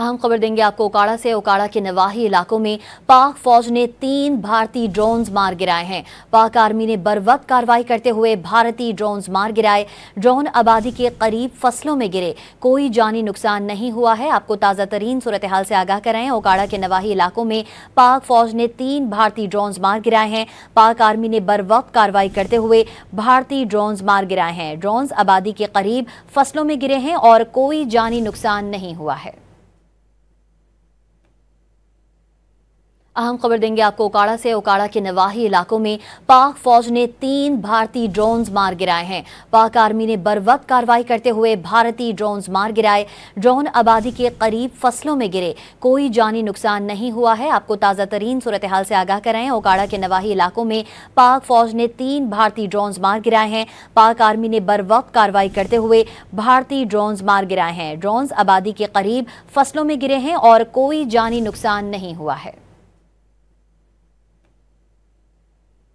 अहम खबर देंगे आपको ओकाड़ा से। ओकाड़ा के नवाही इलाकों में पाक फौज ने 3 भारतीय ड्रोन्स मार गिराए हैं। पाक आर्मी ने बरवक्त कार्रवाई करते हुए भारतीय ड्रोन्स मार गिराए। ड्रोन आबादी के करीब फसलों में गिरे, कोई जानी नुकसान नहीं हुआ है। आपको ताज़ा तरीन सूरत हाल से आगाह कर रहे हैं। ओकाड़ा के नवाही इलाकों में पाक फौज ने 3 भारतीय ड्रोन्स मार गिराए हैं। पाक आर्मी ने बरवक्त कार्रवाई करते हुए भारतीय ड्रोन्स मार गिराए हैं। ड्रोन्स आबादी के करीब फसलों में गिरे हैं और कोई जानी नुकसान नहीं हुआ है। अहम खबर देंगे आपको ओकाड़ा से। ओकाड़ा के नवाही इलाकों में पाक फौज ने 3 भारतीय ड्रोन्स मार गिराए हैं। पाक आर्मी ने बरवक्त कार्रवाई करते हुए भारतीय ड्रोन्स मार गिराए। ड्रोन आबादी के करीब फसलों में गिरे, कोई जानी नुकसान नहीं हुआ है। आपको ताज़ा तरीन सूरत हाल से आगाह कर रहे हैं। ओकाड़ा के नवाही इलाकों में पाक फौज ने 3 भारतीय ड्रोन्स मार गिराए हैं। पाक आर्मी ने बरवक्त कार्रवाई करते हुए भारतीय ड्रोन्स मार गिराए हैं। ड्रोन्स आबादी के करीब फसलों में गिरे हैं और कोई जानी नुकसान नहीं हुआ है।